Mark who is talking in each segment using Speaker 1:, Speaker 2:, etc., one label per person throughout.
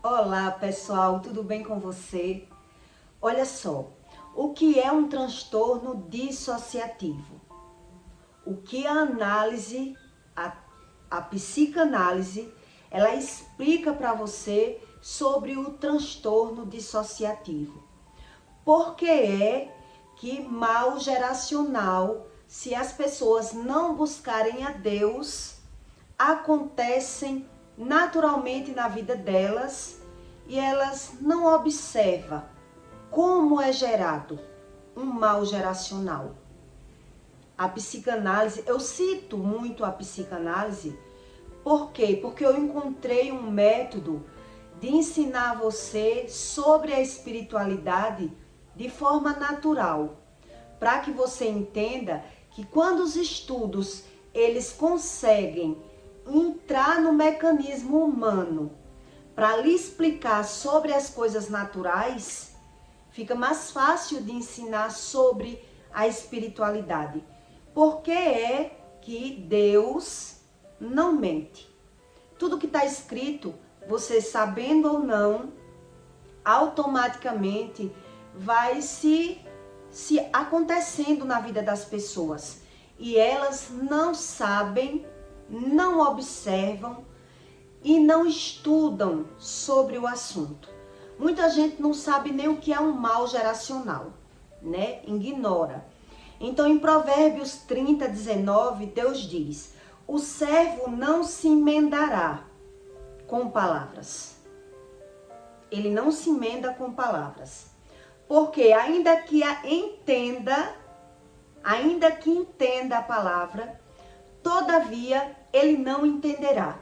Speaker 1: Olá pessoal, tudo bem com você? Olha só, o que é um transtorno dissociativo? O que a análise, a psicanálise, ela explica para você sobre o transtorno dissociativo. Por que é que mal geracional, se as pessoas não buscarem a Deus, acontecem naturalmente na vida delas e elas não observam como é gerado um mal geracional. A psicanálise, eu cito muito a psicanálise, por quê? Porque eu encontrei um método de ensinar você sobre a espiritualidade de forma natural, para que você entenda que quando os estudos eles conseguem entrar no mecanismo humano para lhe explicar sobre as coisas naturais, fica mais fácil de ensinar sobre a espiritualidade. Porque é que Deus não mente. Tudo que está escrito, você sabendo ou não, automaticamente vai se acontecendo na vida das pessoas. E elas não sabem, não observam e não estudam sobre o assunto. Muita gente não sabe nem o que é um mal geracional, né? Ignora. Então, em Provérbios 30, 19, Deus diz: o servo não se emendará com palavras. Ele não se emenda com palavras. Porque ainda que entenda a palavra, todavia ele não entenderá.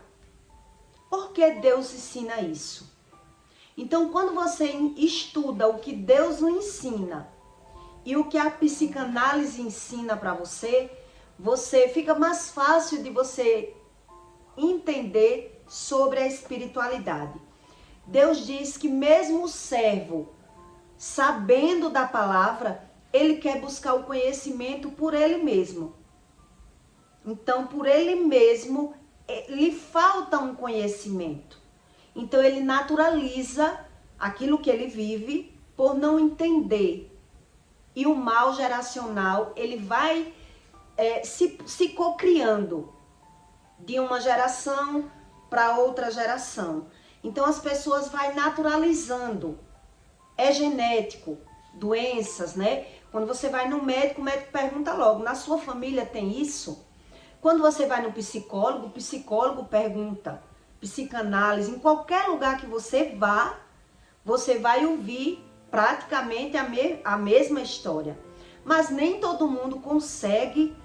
Speaker 1: Por que Deus ensina isso? Então, quando você estuda o que Deus nos ensina e o que a psicanálise ensina para você, você fica mais fácil de você entender sobre a espiritualidade. Deus diz que mesmo o servo, sabendo da palavra, ele quer buscar o conhecimento por ele mesmo. Então, por ele mesmo, lhe falta um conhecimento. Então, ele naturaliza aquilo que ele vive por não entender. E o mal geracional, ele vai se cocriando de uma geração para outra geração. Então, as pessoas vão naturalizando. É genético, doenças, né? Quando você vai no médico, o médico pergunta logo, na sua família tem isso? Quando você vai no psicólogo, o psicólogo pergunta, psicanálise, em qualquer lugar que você vá, você vai ouvir praticamente a mesma história. Mas nem todo mundo consegue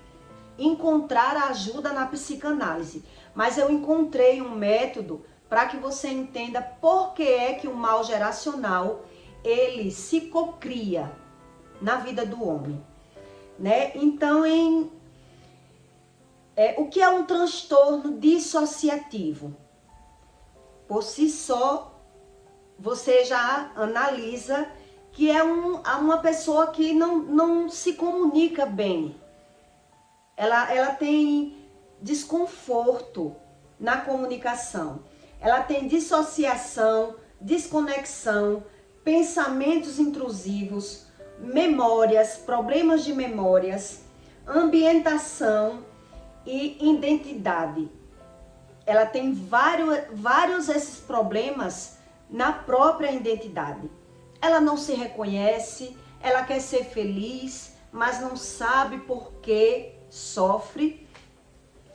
Speaker 1: encontrar ajuda na psicanálise. Mas eu encontrei um método para que você entenda por que é que o mal geracional ele se cocria na vida do homem, né? Então, o que é um transtorno dissociativo? Por si só, você já analisa que é uma pessoa que não se comunica bem. Ela tem desconforto na comunicação. Ela tem dissociação, desconexão, pensamentos intrusivos, memórias, problemas de memórias, ambientação e identidade. Ela tem vários esses problemas na própria identidade. Ela não se reconhece, ela quer ser feliz, mas não sabe por que sofre.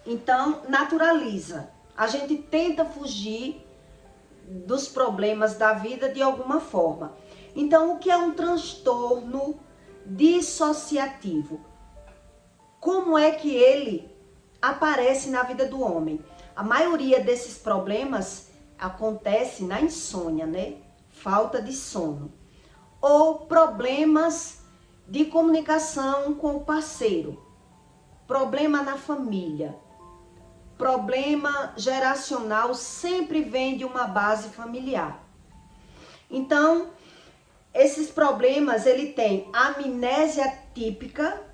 Speaker 1: Então, naturaliza. A gente tenta fugir dos problemas da vida de alguma forma. Então, o que é um transtorno dissociativo? Como é que ele aparece na vida do homem? A maioria desses problemas acontece na insônia, né? Falta de sono. Ou problemas de comunicação com o parceiro. Problema na família. Problema geracional sempre vem de uma base familiar. Então, esses problemas, ele tem amnésia típica,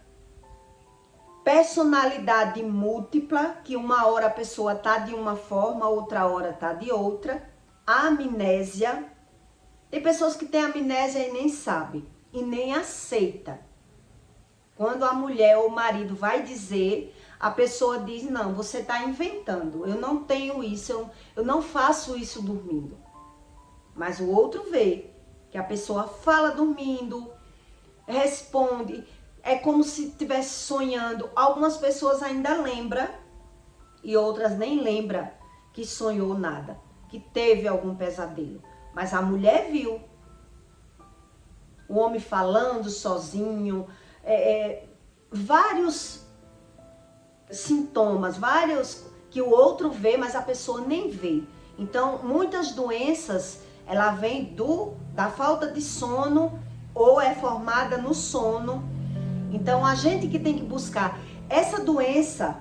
Speaker 1: personalidade múltipla, que uma hora a pessoa tá de uma forma, outra hora tá de outra, a amnésia. Tem pessoas que têm amnésia e nem sabem, e nem aceita. Quando a mulher ou o marido vai dizer, a pessoa diz, não, você está inventando, eu não tenho isso, eu não faço isso dormindo. Mas o outro vê que a pessoa fala dormindo, responde, é como se estivesse sonhando. Algumas pessoas ainda lembram e outras nem lembram que sonhou nada, que teve algum pesadelo. Mas a mulher viu o homem falando sozinho, vários sintomas, vários que o outro vê, mas a pessoa nem vê. Então, muitas doenças, ela vem da falta de sono ou é formada no sono. Então, a gente que tem que buscar essa doença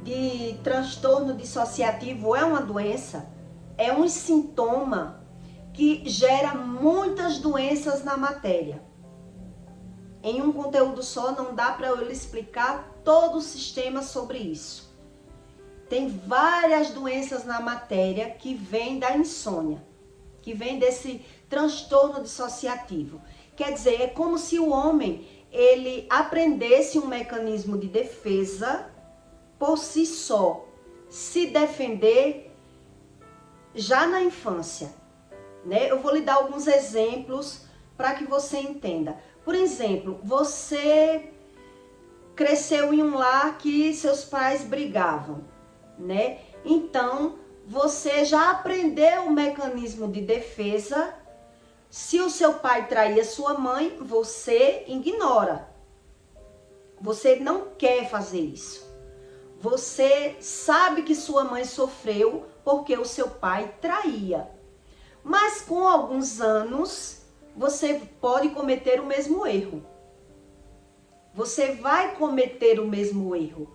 Speaker 1: de transtorno dissociativo é uma doença, é um sintoma que gera muitas doenças na matéria. Em um conteúdo só não dá para eu explicar todo o sistema sobre isso. Tem várias doenças na matéria que vêm da insônia, que vêm desse transtorno dissociativo. Quer dizer, é como se o homem, ele aprendesse um mecanismo de defesa por si só, se defender já na infância, né? Eu vou lhe dar alguns exemplos para que você entenda. Por exemplo, você cresceu em um lar que seus pais brigavam, né? Então, você já aprendeu o mecanismo de defesa. Se o seu pai traía sua mãe, você ignora. Você não quer fazer isso. Você sabe que sua mãe sofreu porque o seu pai traía. Mas com alguns anos, você pode cometer o mesmo erro. Você vai cometer o mesmo erro.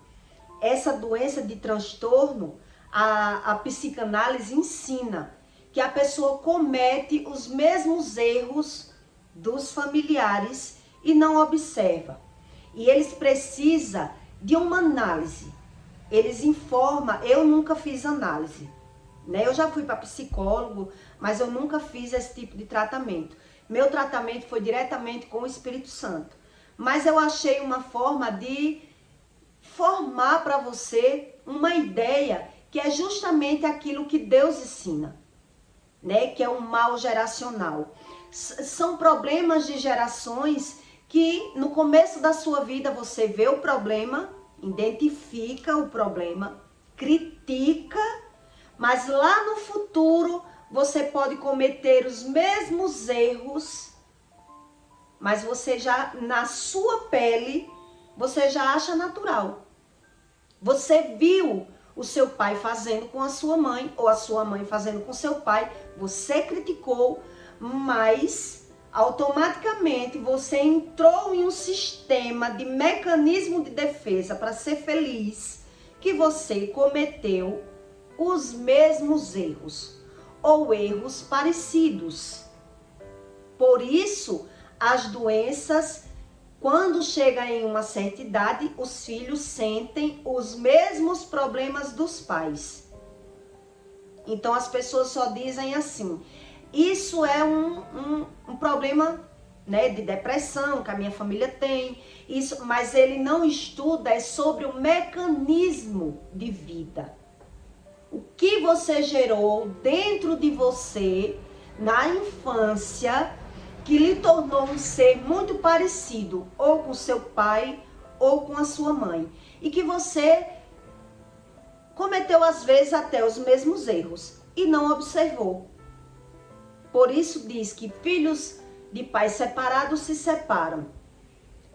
Speaker 1: Essa doença de transtorno, a psicanálise ensina que a pessoa comete os mesmos erros dos familiares e não observa. E eles precisam de uma análise. Eles informam, eu nunca fiz análise, né? Eu já fui para psicólogo, mas eu nunca fiz esse tipo de tratamento. Meu tratamento foi diretamente com o Espírito Santo. Mas eu achei uma forma de formar para você uma ideia que é justamente aquilo que Deus ensina, né? Que é um mal geracional. São problemas de gerações que no começo da sua vida você vê o problema, identifica o problema, critica, mas lá no futuro você pode cometer os mesmos erros, mas você já, na sua pele, você já acha natural. Você viu o seu pai fazendo com a sua mãe, ou a sua mãe fazendo com seu pai, você criticou, mas automaticamente você entrou em um sistema de mecanismo de defesa para ser feliz, que você cometeu os mesmos erros, ou erros parecidos. Por isso, as doenças, quando chegam em uma certa idade, os filhos sentem os mesmos problemas dos pais. Então as pessoas só dizem assim, isso é um problema, né, de depressão que a minha família tem, isso, mas ele não estuda sobre o mecanismo de vida. O que você gerou dentro de você na infância que lhe tornou um ser muito parecido ou com seu pai ou com a sua mãe. E que você cometeu às vezes até os mesmos erros e não observou. Por isso diz que filhos de pais separados se separam.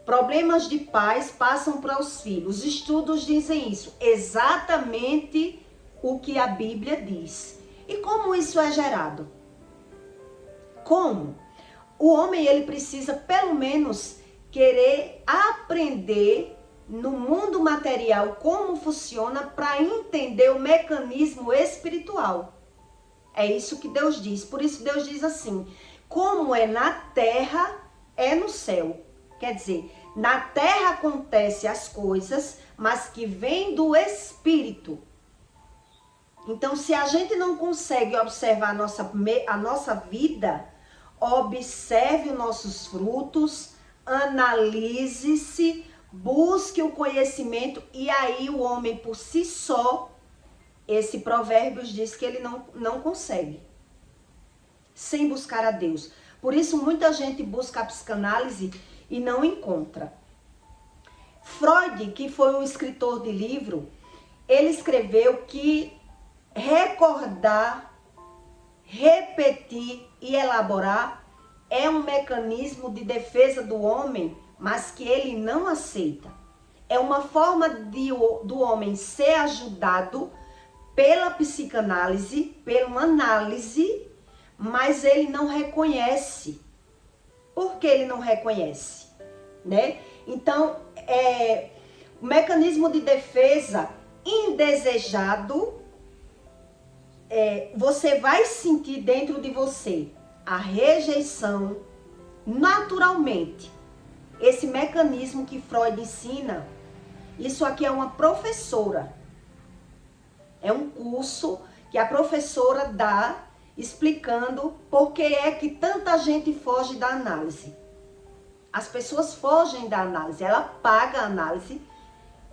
Speaker 1: Problemas de pais passam para os filhos. Os estudos dizem isso, exatamente o que a Bíblia diz. E como isso é gerado? Como? O homem, ele precisa pelo menos querer aprender no mundo material como funciona para entender o mecanismo espiritual. É isso que Deus diz. Por isso Deus diz assim, como é na terra, é no céu. Quer dizer, na terra acontecem as coisas, mas que vêm do Espírito. Então, se a gente não consegue observar a nossa vida, observe os nossos frutos, analise-se, busque o conhecimento, e aí o homem por si só, esse Provérbios diz que ele não consegue, sem buscar a Deus. Por isso muita gente busca a psicanálise e não encontra. Freud, que foi um escritor de livro, ele escreveu que recordar, repetir e elaborar é um mecanismo de defesa do homem, mas que ele não aceita. É uma forma do homem ser ajudado pela psicanálise, pela análise, mas ele não reconhece. Por que ele não reconhece? Né? Então, o mecanismo de defesa indesejado, você vai sentir dentro de você a rejeição naturalmente. Esse mecanismo que Freud ensina, isso aqui é uma professora. É um curso que a professora dá explicando por que é que tanta gente foge da análise. As pessoas fogem da análise, ela paga a análise.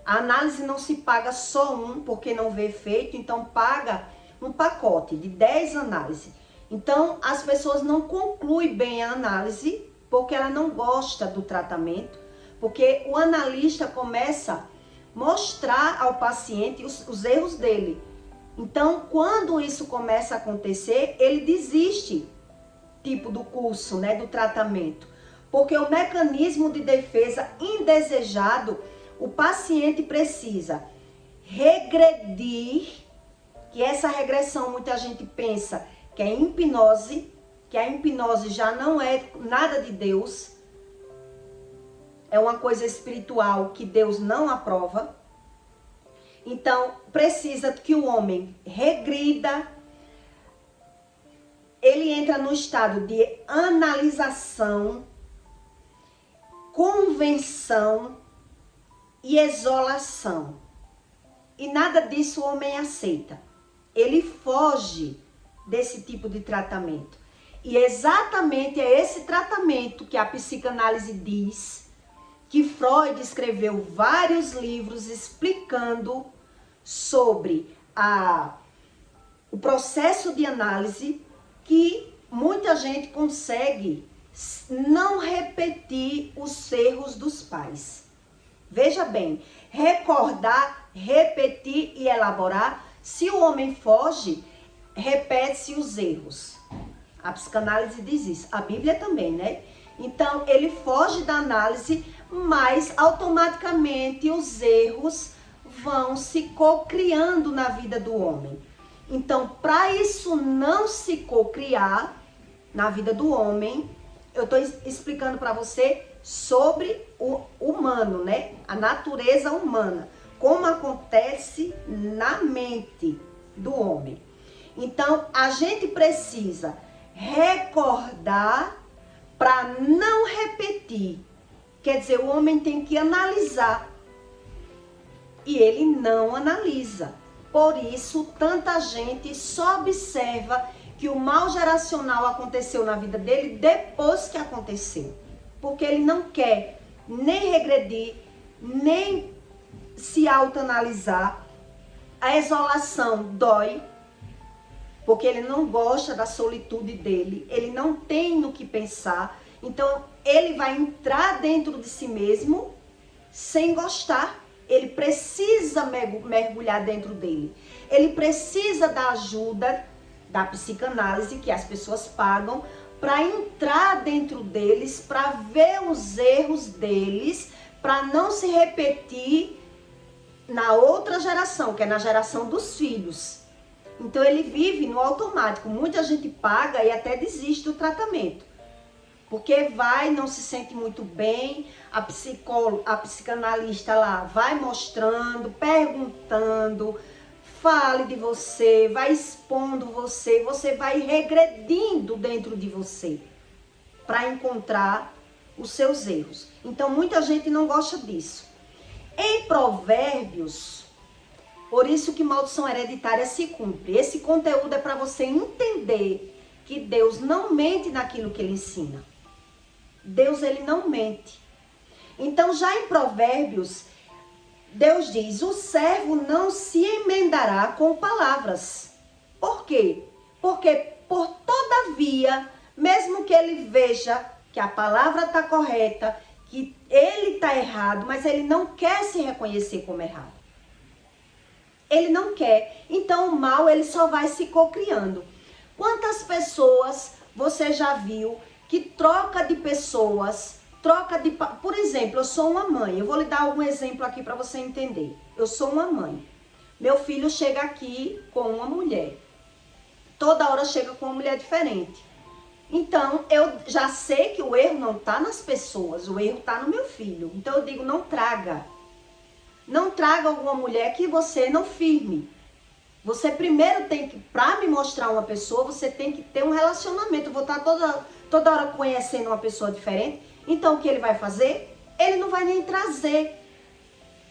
Speaker 1: A análise não se paga só porque não vê efeito, então paga um pacote de 10 análises. Então, as pessoas não concluem bem a análise, porque ela não gosta do tratamento, porque o analista começa a mostrar ao paciente os erros dele. Então, quando isso começa a acontecer, ele desiste, tipo do curso, né, do tratamento. Porque o mecanismo de defesa indesejado, o paciente precisa regredir, que essa regressão muita gente pensa que é hipnose, que a hipnose já não é nada de Deus, é uma coisa espiritual que Deus não aprova. Então, precisa que o homem regrida, ele entra no estado de analisação, convenção e exolação. E nada disso o homem aceita. Ele foge desse tipo de tratamento. E exatamente é esse tratamento que a psicanálise diz, que Freud escreveu vários livros explicando sobre o processo de análise, que muita gente consegue não repetir os erros dos pais. Veja bem, recordar, repetir e elaborar. Se o homem foge, repete-se os erros. A psicanálise diz isso, a Bíblia também, né? Então, ele foge da análise, mas automaticamente os erros vão se cocriando na vida do homem. Então, para isso não se cocriar na vida do homem, eu estou explicando para você sobre o humano, né? A natureza humana, como acontece na mente do homem. Então, a gente precisa recordar para não repetir. Quer dizer, o homem tem que analisar. E ele não analisa. Por isso, tanta gente só observa que o mal geracional aconteceu na vida dele depois que aconteceu. Porque ele não quer nem regredir, nem se autoanalisar. A isolação dói, porque ele não gosta da solitude dele, ele não tem no que pensar. Então, ele vai entrar dentro de si mesmo sem gostar. Ele precisa mergulhar dentro dele. Ele precisa da ajuda da psicanálise, que as pessoas pagam, para entrar dentro deles, para ver os erros deles, para não se repetir na outra geração, que é na geração dos filhos. Então ele vive no automático. Muita gente paga e até desiste do tratamento. Porque não se sente muito bem, a psicanalista lá vai mostrando, perguntando, fale de você, vai expondo você, você vai regredindo dentro de você para encontrar os seus erros. Então muita gente não gosta disso. Em Provérbios, Por isso que maldição hereditária se cumpre. Esse conteúdo é para você entender que Deus não mente naquilo que ele ensina. Deus, ele não mente. Então, já em Provérbios, Deus diz, o servo não se emendará com palavras. Por quê? Porque, por todavia, mesmo que ele veja que a palavra está correta, que ele está errado, mas ele não quer se reconhecer como errado. Ele não quer. Então, o mal, ele só vai se cocriando. Quantas pessoas você já viu que troca de pessoas, Por exemplo, eu sou uma mãe. Eu vou lhe dar algum exemplo aqui para você entender. Eu sou uma mãe. Meu filho chega aqui com uma mulher. Toda hora chega com uma mulher diferente. Então, eu já sei que o erro não está nas pessoas, o erro está no meu filho. Então, eu digo, não traga. Não traga alguma mulher que você não firme. Você primeiro tem que, para me mostrar uma pessoa, você tem que ter um relacionamento. Eu vou estar toda hora conhecendo uma pessoa diferente. Então, o que ele vai fazer? Ele não vai nem trazer.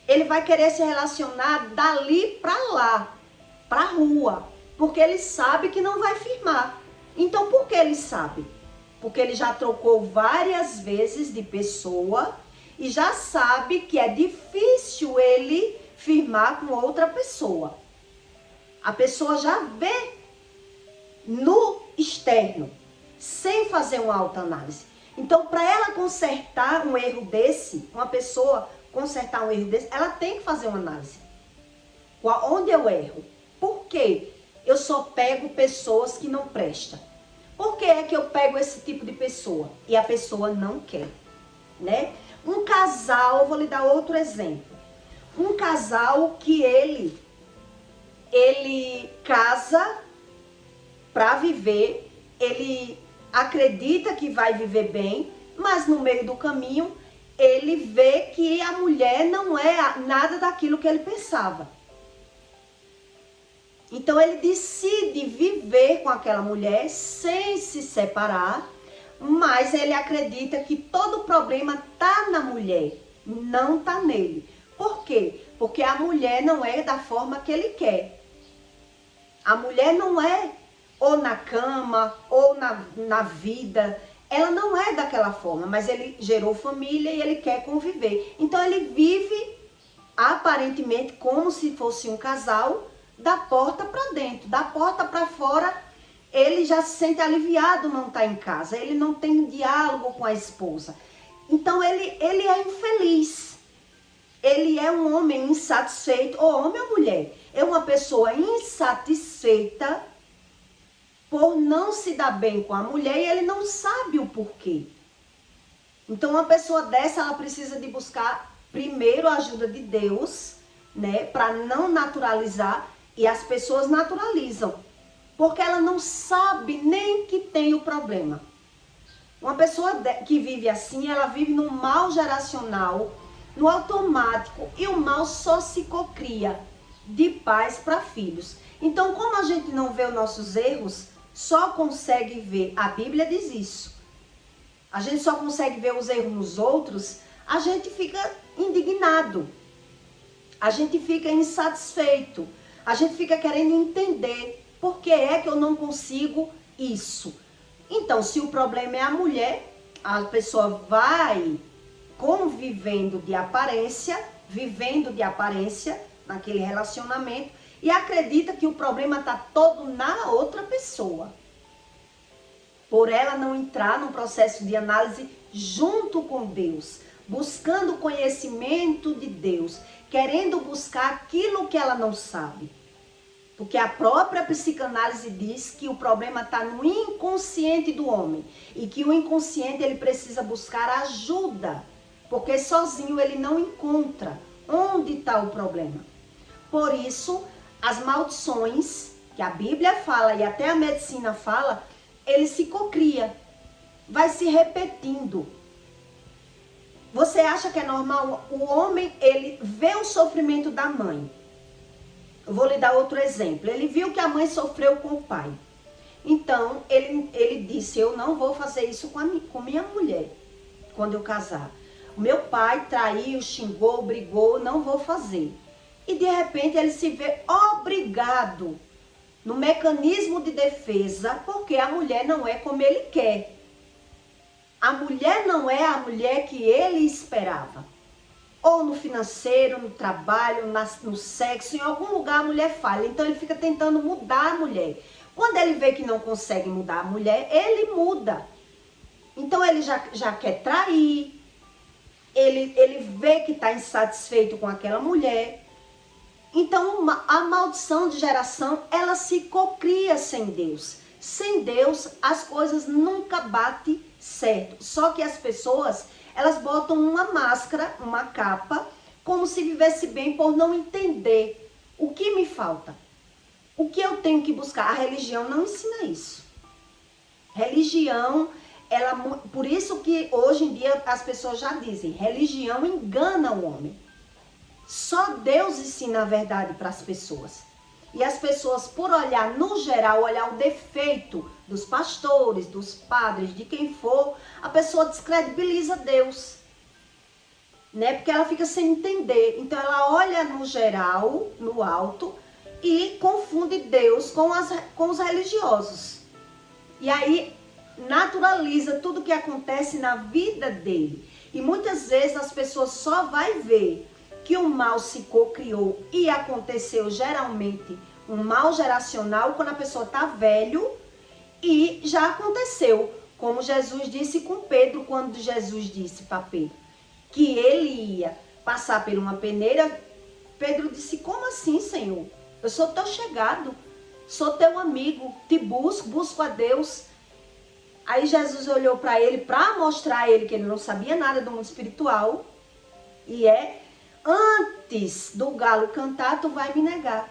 Speaker 1: Ele vai querer se relacionar dali para lá, para a rua. Porque ele sabe que não vai firmar. Então, por que ele sabe? Porque ele já trocou várias vezes de pessoa e já sabe que é difícil ele firmar com outra pessoa. A pessoa já vê no externo, sem fazer uma autoanálise. Então, para ela consertar um erro desse, uma pessoa consertar um erro desse, ela tem que fazer uma análise. Onde eu erro? Por quê? Eu só pego pessoas que não prestam. Por que é que eu pego esse tipo de pessoa? E a pessoa não quer, né? Um casal, vou lhe dar outro exemplo. Um casal que ele casa para viver, ele acredita que vai viver bem, mas no meio do caminho ele vê que a mulher não é nada daquilo que ele pensava. Então ele decide viver com aquela mulher sem se separar, mas ele acredita que todo o problema está na mulher, não está nele. Por quê? Porque a mulher não é da forma que ele quer. A mulher não é ou na cama, ou na vida, ela não é daquela forma, mas ele gerou família e ele quer conviver. Então ele vive aparentemente como se fosse um casal, da porta para dentro, da porta para fora, ele já se sente aliviado não estar em casa, ele não tem diálogo com a esposa. Então ele é infeliz, ele é um homem insatisfeito, ou homem ou mulher, é uma pessoa insatisfeita por não se dar bem com a mulher e ele não sabe o porquê. Então uma pessoa dessa, ela precisa de buscar primeiro a ajuda de Deus, né, para não naturalizar. E as pessoas naturalizam, porque ela não sabe nem que tem o problema. Uma pessoa que vive assim, ela vive no mal geracional, no automático, e o mal só se cocria de pais para filhos. Então, como a gente não vê os nossos erros, só consegue ver, a Bíblia diz isso, a gente só consegue ver os erros nos outros, a gente fica indignado, a gente fica insatisfeito, a gente fica querendo entender por que é que eu não consigo isso. Então, se o problema é a mulher, a pessoa vai convivendo de aparência, vivendo de aparência naquele relacionamento e acredita que o problema está todo na outra pessoa. Por ela não entrar num processo de análise junto com Deus, buscando o conhecimento de Deus, querendo buscar aquilo que ela não sabe. Porque a própria psicanálise diz que o problema está no inconsciente do homem. E que o inconsciente ele precisa buscar ajuda. Porque sozinho ele não encontra onde está o problema. Por isso, as maldições que a Bíblia fala e até a medicina fala, ele se cocria. Vai se repetindo. Você acha que é normal? O homem, ele vê o sofrimento da mãe. Eu vou lhe dar outro exemplo. Ele viu que a mãe sofreu com o pai. Então, ele disse, eu não vou fazer isso com minha mulher, quando eu casar. O meu pai traiu, xingou, brigou, não vou fazer. e de repente ele se vê obrigado no mecanismo de defesa, porque a mulher não é como ele quer. A mulher não é a mulher que ele esperava. Ou no financeiro, no trabalho, no sexo, em algum lugar a mulher falha. Então ele fica tentando mudar a mulher. Quando ele vê que não consegue mudar a mulher, ele muda. Então ele já quer trair, ele vê que está insatisfeito com aquela mulher. Então a maldição de geração, ela se cocria sem Deus. Sem Deus, as coisas nunca batem certo. Só que as pessoas, elas botam uma máscara, uma capa, como se vivesse bem por não entender o que me falta. O que eu tenho que buscar? A religião não ensina isso. Religião, por isso que hoje em dia as pessoas já dizem, religião engana o homem. Só Deus ensina a verdade para as pessoas. E as pessoas, por olhar no geral, olhar o defeito dos pastores, dos padres, de quem for, a pessoa descredibiliza Deus. Né? Porque ela fica sem entender. Então ela olha no geral, no alto, e confunde Deus com os religiosos. E aí naturaliza tudo que acontece na vida dele. E muitas vezes as pessoas só vão ver que o mal se cocriou e aconteceu geralmente um mal geracional quando a pessoa está velho e já aconteceu. Como Jesus disse com Pedro, quando Jesus disse para Pedro que ele ia passar por uma peneira, Pedro disse, como assim, Senhor? Eu sou teu chegado, sou teu amigo, te busco a Deus. Aí Jesus olhou para ele, para mostrar a ele que ele não sabia nada do mundo espiritual. E antes do galo cantar, tu vai me negar.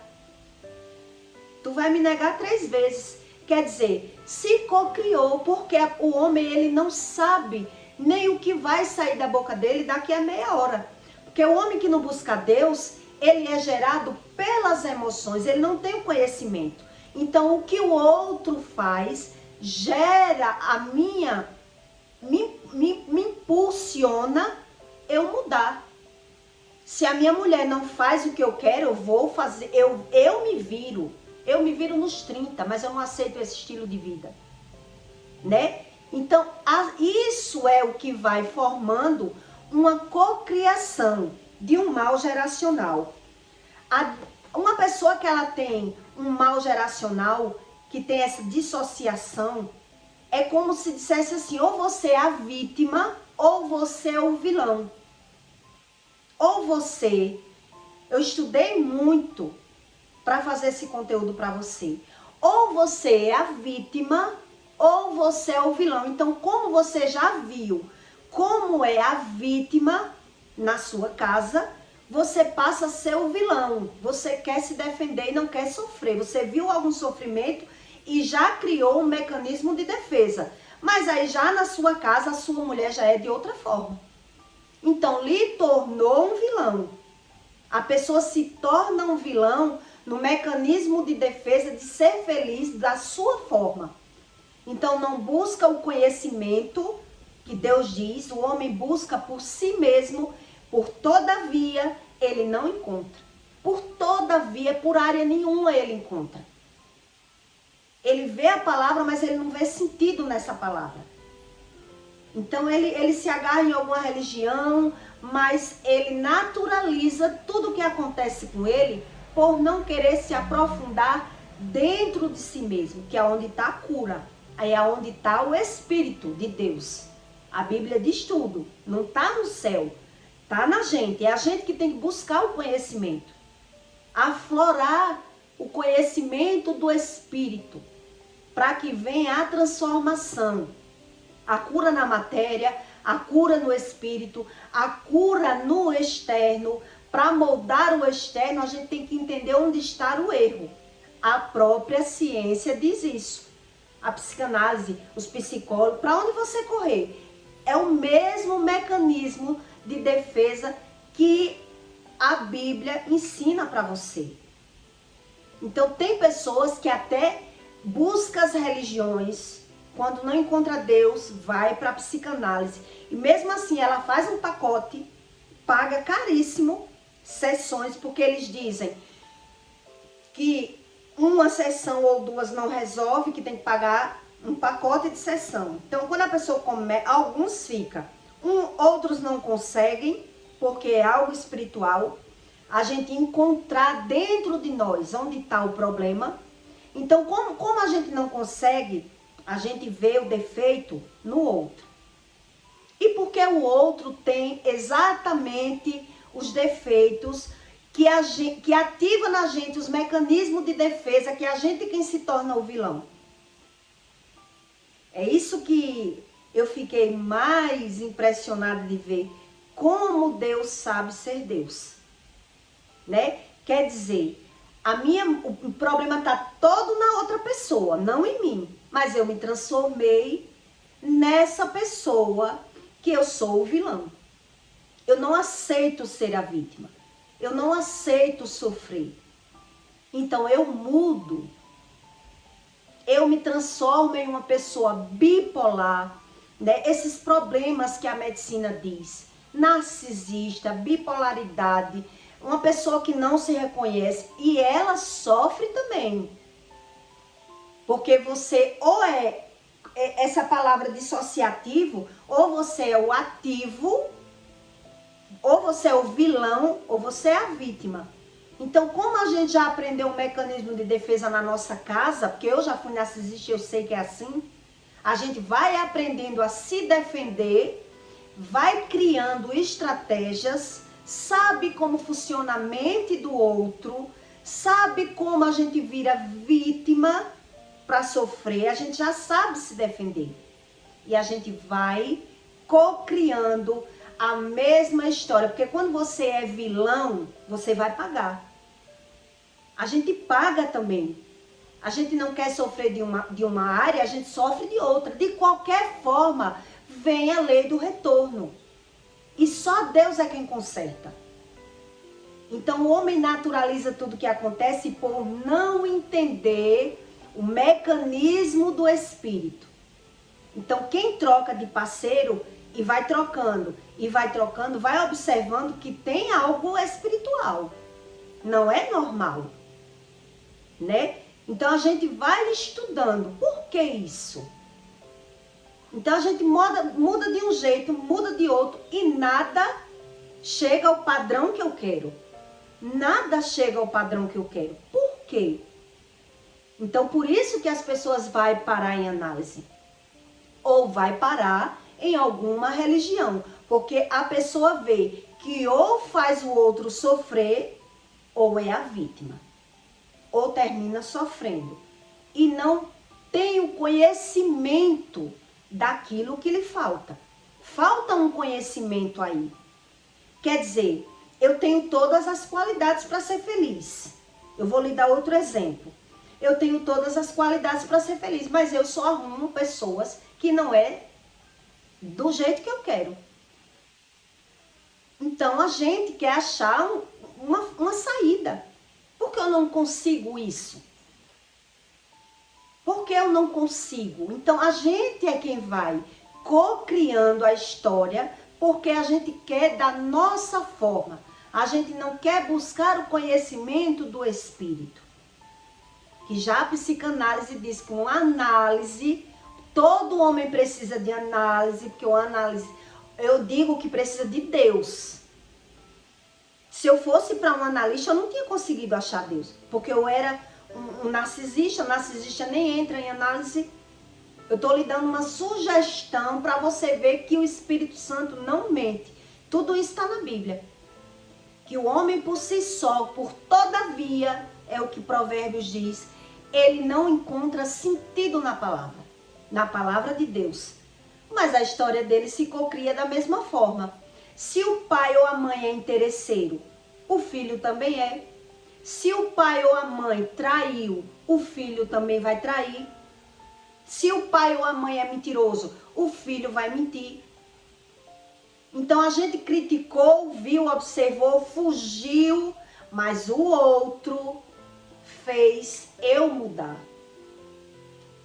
Speaker 1: Tu vai me negar 3 vezes. Quer dizer, se cocriou, porque o homem ele não sabe nem o que vai sair da boca dele daqui a meia hora. Porque o homem que não busca Deus, ele é gerado pelas emoções, ele não tem o conhecimento. Então, o que o outro faz gera me impulsiona eu mudar. Se a minha mulher não faz o que eu quero, eu vou fazer, eu me viro. Eu me viro nos 30, mas eu não aceito esse estilo de vida. Né? Então, isso é o que vai formando uma cocriação de um mal geracional. Uma pessoa que ela tem um mal geracional, que tem essa dissociação, é como se dissesse assim, ou você é a vítima, ou você é o vilão. Ou você, eu estudei muito para fazer esse conteúdo para você. Ou você é a vítima, ou você é o vilão. Então, como você já viu como é a vítima na sua casa, você passa a ser o vilão. Você quer se defender e não quer sofrer. Você viu algum sofrimento e já criou um mecanismo de defesa. Mas aí já na sua casa, a sua mulher já é de outra forma. Então, lhe tornou um vilão. A pessoa se torna um vilão no mecanismo de defesa de ser feliz da sua forma. Então, não busca o conhecimento que Deus diz, o homem busca por si mesmo, por todavia ele não encontra. Por todavia, por área nenhuma ele encontra. Ele vê a palavra, mas ele não vê sentido nessa palavra. Então ele se agarra em alguma religião, mas ele naturaliza tudo o que acontece com ele por não querer se aprofundar dentro de si mesmo, que é onde está a cura. Aí é onde está o Espírito de Deus. A Bíblia diz tudo, não está no céu, está na gente. É a gente que tem que buscar o conhecimento, aflorar o conhecimento do Espírito, para que venha a transformação. A cura na matéria, a cura no espírito, a cura no externo. Para moldar o externo, a gente tem que entender onde está o erro. A própria ciência diz isso. A psicanálise, os psicólogos, para onde você correr? É o mesmo mecanismo de defesa que a Bíblia ensina para você. Então, tem pessoas que até buscam as religiões. Quando não encontra Deus, vai para a psicanálise. E mesmo assim, ela faz um pacote, paga caríssimo, sessões, porque eles dizem que uma sessão ou duas não resolve, que tem que pagar um pacote de sessão. Então, quando a pessoa começa, alguns ficam, outros não conseguem, porque é algo espiritual. A gente encontrar dentro de nós onde está o problema. Então, como a gente não consegue, a gente vê o defeito no outro. E porque o outro tem exatamente os defeitos que ativa na gente os mecanismos de defesa, que a gente quem se torna o vilão. É isso que eu fiquei mais impressionada de ver, como Deus sabe ser Deus, né? Quer dizer, o problema está todo na outra pessoa, não em mim, mas eu me transformei nessa pessoa que eu sou o vilão. Eu não aceito ser a vítima. Eu não aceito sofrer. Então eu mudo. Eu me transformo em uma pessoa bipolar, né? Esses problemas que a medicina diz, narcisista, bipolaridade, uma pessoa que não se reconhece, e ela sofre também. Porque você ou é essa palavra dissociativo, ou você é o ativo, ou você é o vilão, ou você é a vítima. Então, como a gente já aprendeu um mecanismo de defesa na nossa casa, porque eu já fui narcisista e eu sei que é assim, a gente vai aprendendo a se defender, vai criando estratégias, sabe como funciona a mente do outro, sabe como a gente vira vítima para sofrer, a gente já sabe se defender. E a gente vai co-criando a mesma história, porque quando você é vilão, você vai pagar. A gente paga também. A gente não quer sofrer de uma área, a gente sofre de outra. De qualquer forma, vem a lei do retorno. E só Deus é quem conserta. Então o homem naturaliza tudo que acontece por não entender o mecanismo do espírito. Então quem troca de parceiro e vai trocando, vai observando que tem algo espiritual. Não é normal, né? Então a gente vai estudando. Por que isso? Então a gente muda de um jeito, muda de outro e nada chega ao padrão que eu quero. Nada chega ao padrão que eu quero. Por quê? Então por isso que as pessoas vão parar em análise. Ou vai parar em alguma religião. Porque a pessoa vê que ou faz o outro sofrer, ou é a vítima. Ou termina sofrendo. E não tem o conhecimento daquilo que lhe falta. Falta um conhecimento aí. Quer dizer, eu tenho todas as qualidades para ser feliz. Eu vou lhe dar outro exemplo. Eu tenho todas as qualidades para ser feliz, mas eu só arrumo pessoas que não é do jeito que eu quero. Então a gente quer achar uma saída. Por que eu não consigo isso? Por que eu não consigo? Então a gente é quem vai co-criando a história, porque a gente quer da nossa forma. A gente não quer buscar o conhecimento do espírito. Que já a psicanálise diz que uma análise, todo homem precisa de análise, porque uma análise, eu digo que precisa de Deus. Se eu fosse para um analista, eu não tinha conseguido achar Deus, porque eu era um narcisista, nem entra em análise. Eu estou lhe dando uma sugestão para você ver que o Espírito Santo não mente. Tudo isso está na Bíblia. Que o homem por si só, por todavia, é o que Provérbios diz, ele não encontra sentido na palavra de Deus. Mas a história dele se cocria da mesma forma. Se o pai ou a mãe é interesseiro, o filho também é. Se o pai ou a mãe traiu, o filho também vai trair. Se o pai ou a mãe é mentiroso, o filho vai mentir. Então a gente criticou, viu, observou, fugiu, mas o outro fez eu mudar.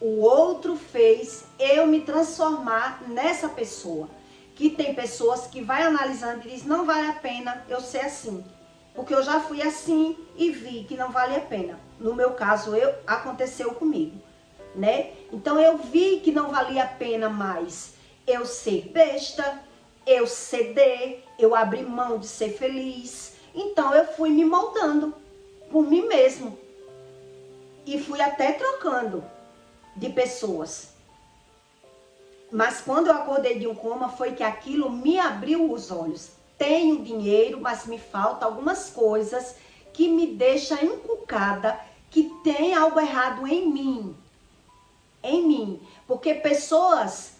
Speaker 1: O outro fez eu me transformar nessa pessoa. Que tem pessoas que vai analisando e diz, não vale a pena eu ser assim. Porque eu já fui assim e vi que não vale a pena. No meu caso, aconteceu comigo, né? Então eu vi que não valia a pena mais eu ser besta, eu ceder, eu abrir mão de ser feliz. Então eu fui me moldando por mim mesmo. E fui até trocando de pessoas. Mas quando eu acordei de um coma, foi que aquilo me abriu os olhos. Tenho dinheiro, mas me falta algumas coisas que me deixam encucada, que tem algo errado em mim. Em mim. Porque pessoas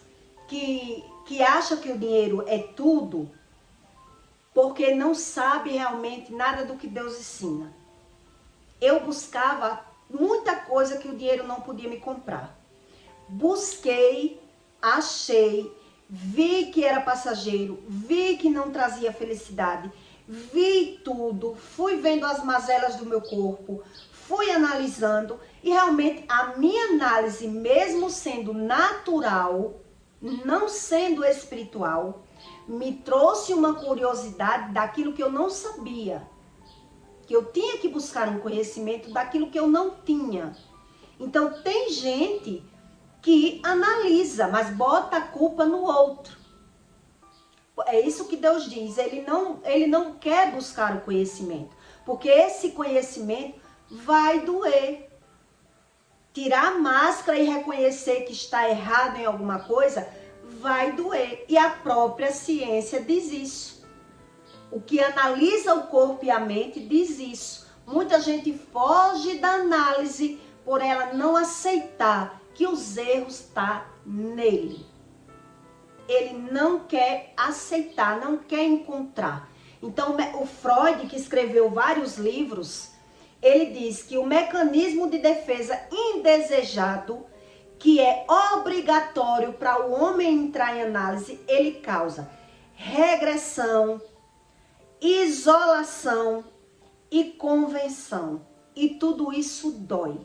Speaker 1: que acham que o dinheiro é tudo, porque não sabe realmente nada do que Deus ensina. Eu buscava muita coisa que o dinheiro não podia me comprar. Busquei, achei, vi que era passageiro, vi que não trazia felicidade, vi tudo, fui vendo as mazelas do meu corpo, fui analisando e realmente a minha análise, mesmo sendo natural, não sendo espiritual, me trouxe uma curiosidade daquilo que eu não sabia. Que eu tinha que buscar um conhecimento daquilo que eu não tinha. Então tem gente que analisa, mas bota a culpa no outro. É isso que Deus diz, ele não quer buscar o conhecimento, porque esse conhecimento vai doer. Tirar a máscara e reconhecer que está errado em alguma coisa vai doer. E a própria ciência diz isso. O que analisa o corpo e a mente diz isso. Muita gente foge da análise por ela não aceitar que os erros estão nele. Ele não quer aceitar, não quer encontrar. Então, o Freud, que escreveu vários livros, ele diz que o mecanismo de defesa indesejado, que é obrigatório para o homem entrar em análise, ele causa regressão, isolação e convenção. E tudo isso dói.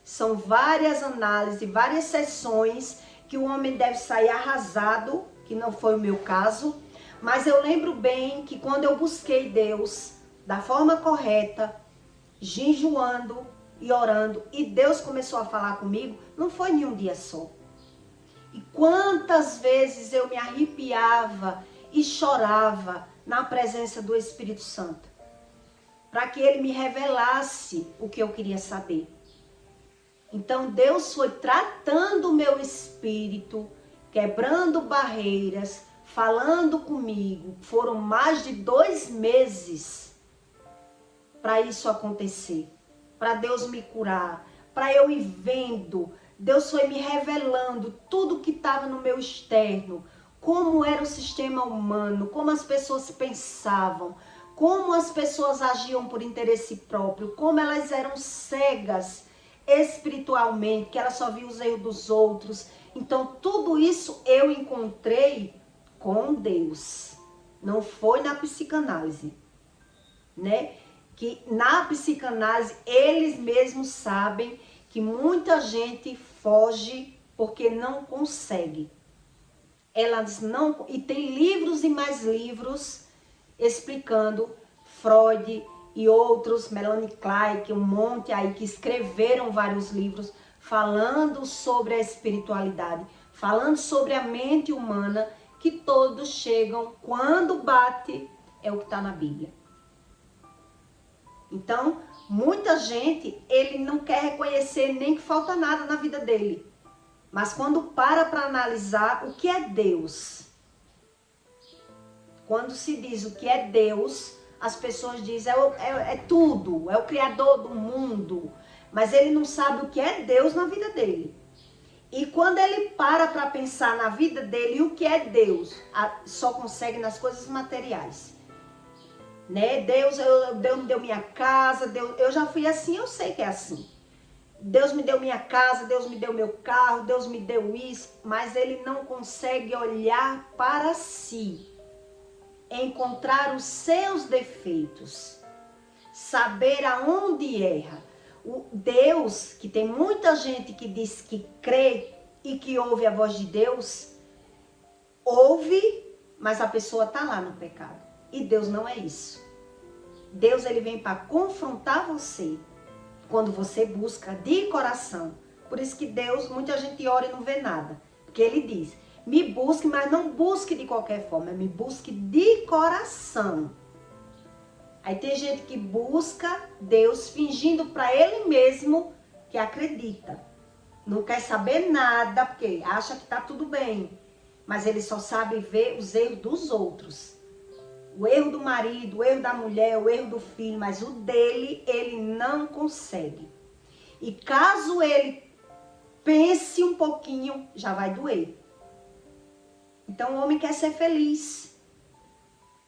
Speaker 1: São várias análises, várias sessões que o homem deve sair arrasado, que não foi o meu caso. Mas eu lembro bem que quando eu busquei Deus da forma correta, jejuando e orando, e Deus começou a falar comigo, não foi em um dia só. E quantas vezes eu me arrepiava e chorava na presença do Espírito Santo, para que ele me revelasse o que eu queria saber. Então Deus foi tratando o meu espírito, quebrando barreiras, falando comigo. Foram mais de 2 meses para isso acontecer, para Deus me curar, para eu ir vendo. Deus foi me revelando tudo que estava no meu externo, como era o sistema humano, como as pessoas pensavam, como as pessoas agiam por interesse próprio, como elas eram cegas espiritualmente, que ela só via os erros dos outros. Então tudo isso eu encontrei com Deus, não foi na psicanálise, né? Que na psicanálise eles mesmos sabem que muita gente foge porque não consegue. Elas não, e tem livros e mais livros explicando, Freud e outros, Melanie Klein, que um monte aí que escreveram vários livros falando sobre a espiritualidade, falando sobre a mente humana, que todos chegam, quando bate, é o que está na Bíblia. Então, muita gente, ele não quer reconhecer nem que falta nada na vida dele. Mas quando para analisar o que é Deus, quando se diz o que é Deus, as pessoas dizem é tudo, é o Criador do mundo. Mas ele não sabe o que é Deus na vida dele. E quando ele para pensar na vida dele, o que é Deus, só consegue nas coisas materiais. Né? Deus me deu minha casa, eu já fui assim, eu sei que é assim. Deus me deu minha casa, Deus me deu meu carro, Deus me deu isso, mas ele não consegue olhar para si, encontrar os seus defeitos, saber aonde erra. O Deus, que tem muita gente que diz que crê e que ouve a voz de Deus, ouve, mas a pessoa está lá no pecado. E Deus não é isso. Deus ele vem para confrontar você quando você busca de coração. Por isso que Deus, muita gente ora e não vê nada. Porque ele diz, me busque, mas não busque de qualquer forma, me busque de coração. Aí tem gente que busca Deus fingindo para ele mesmo que acredita. Não quer saber nada, porque acha que tá tudo bem. Mas ele só sabe ver os erros dos outros. O erro do marido, o erro da mulher, o erro do filho, mas o dele, ele não consegue. E caso ele pense um pouquinho, já vai doer. Então o homem quer ser feliz.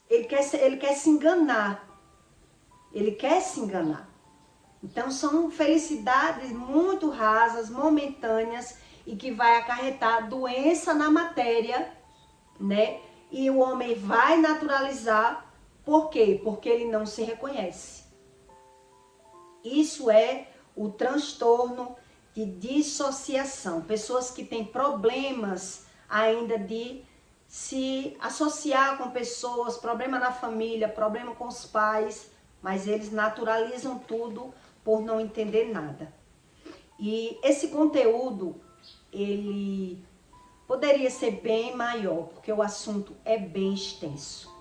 Speaker 1: Ele quer se enganar. Ele quer se enganar. Então são felicidades muito rasas, momentâneas e que vai acarretar doença na matéria, né? E o homem vai naturalizar. Por quê? Porque ele não se reconhece. Isso é o transtorno de dissociação. Pessoas que têm problemas ainda de se associar com pessoas, problema na família, problema com os pais, mas eles naturalizam tudo por não entender nada. E esse conteúdo, ele poderia ser bem maior, porque o assunto é bem extenso.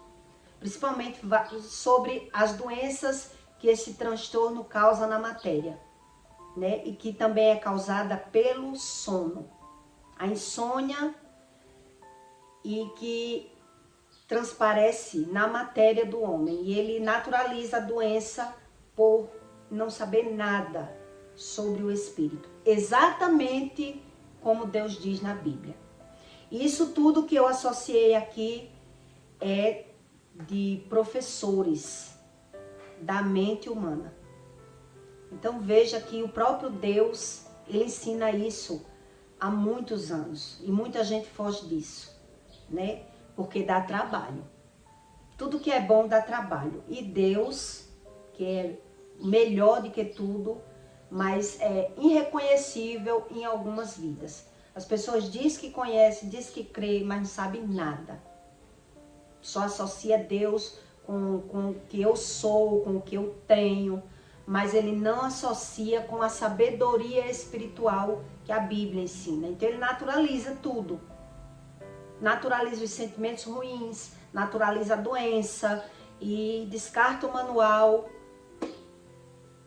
Speaker 1: Principalmente sobre as doenças que esse transtorno causa na matéria, né? E que também é causada pelo sono. A insônia e que transparece na matéria do homem. E ele naturaliza a doença por não saber nada sobre o espírito. Exatamente como Deus diz na Bíblia. Isso tudo que eu associei aqui é de professores da mente humana. Então veja que o próprio Deus, ele ensina isso há muitos anos. E muita gente foge disso, né? Porque dá trabalho. Tudo que é bom dá trabalho. E Deus, que é melhor do que tudo, mas é irreconhecível em algumas vidas. As pessoas dizem que conhecem, dizem que creem, mas não sabem nada. Só associa Deus com o que eu sou, com o que eu tenho, mas ele não associa com a sabedoria espiritual que a Bíblia ensina. Então ele naturaliza tudo. Naturaliza os sentimentos ruins, naturaliza a doença e descarta o manual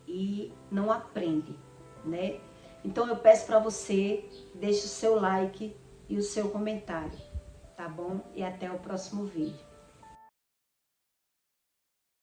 Speaker 1: e não aprende, né? Então eu peço para você, deixe o seu like e o seu comentário, tá bom? E até o próximo vídeo.